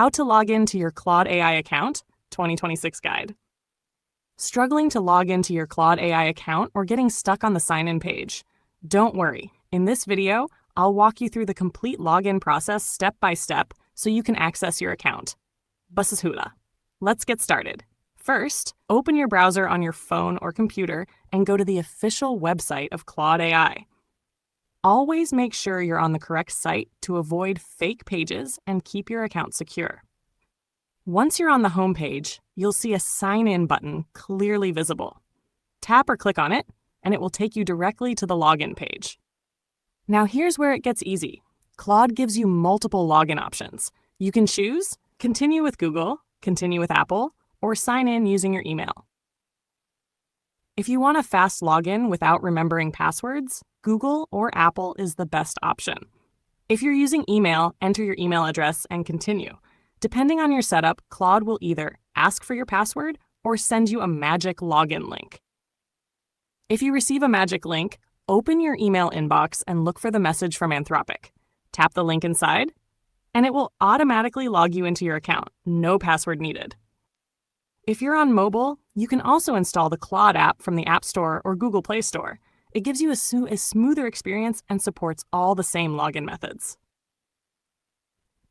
How to log into your Cloud AI account, 2026 guide. Struggling to log into your Cloud AI account or getting stuck on the sign-in page? Don't worry. In this video, I'll walk you through the complete login process step by step so you can access your account. Buses hula. Let's get started. First, open your browser on your phone or computer and go to the official website of Cloud AI. Always make sure you're on the correct site to avoid fake pages and keep your account secure. Once you're on the home page, you'll see a Sign In button clearly visible. Tap or click on it, and it will take you directly to the login page. Now here's where it gets easy. Cloud gives you multiple login options. You can choose Continue with Google, Continue with Apple, or sign in using your email. If you want a fast login without remembering passwords, Google or Apple is the best option. If you're using email, enter your email address and continue. Depending on your setup, Cloud will either ask for your password or send you a magic login link. If you receive a magic link, open your email inbox and look for the message from Anthropic. Tap the link inside, and it will automatically log you into your account. No password needed. If you're on mobile, you can also install the Cloud app from the App Store or Google Play Store. It gives you a smoother experience and supports all the same login methods.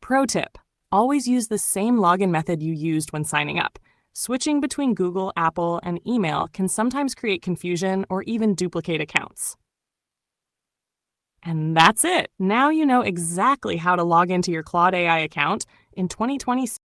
Pro tip: always use the same login method you used when signing up. Switching between Google, Apple, and email can sometimes create confusion or even duplicate accounts. And that's it. Now you know exactly how to log into your Cloud AI account in 2026.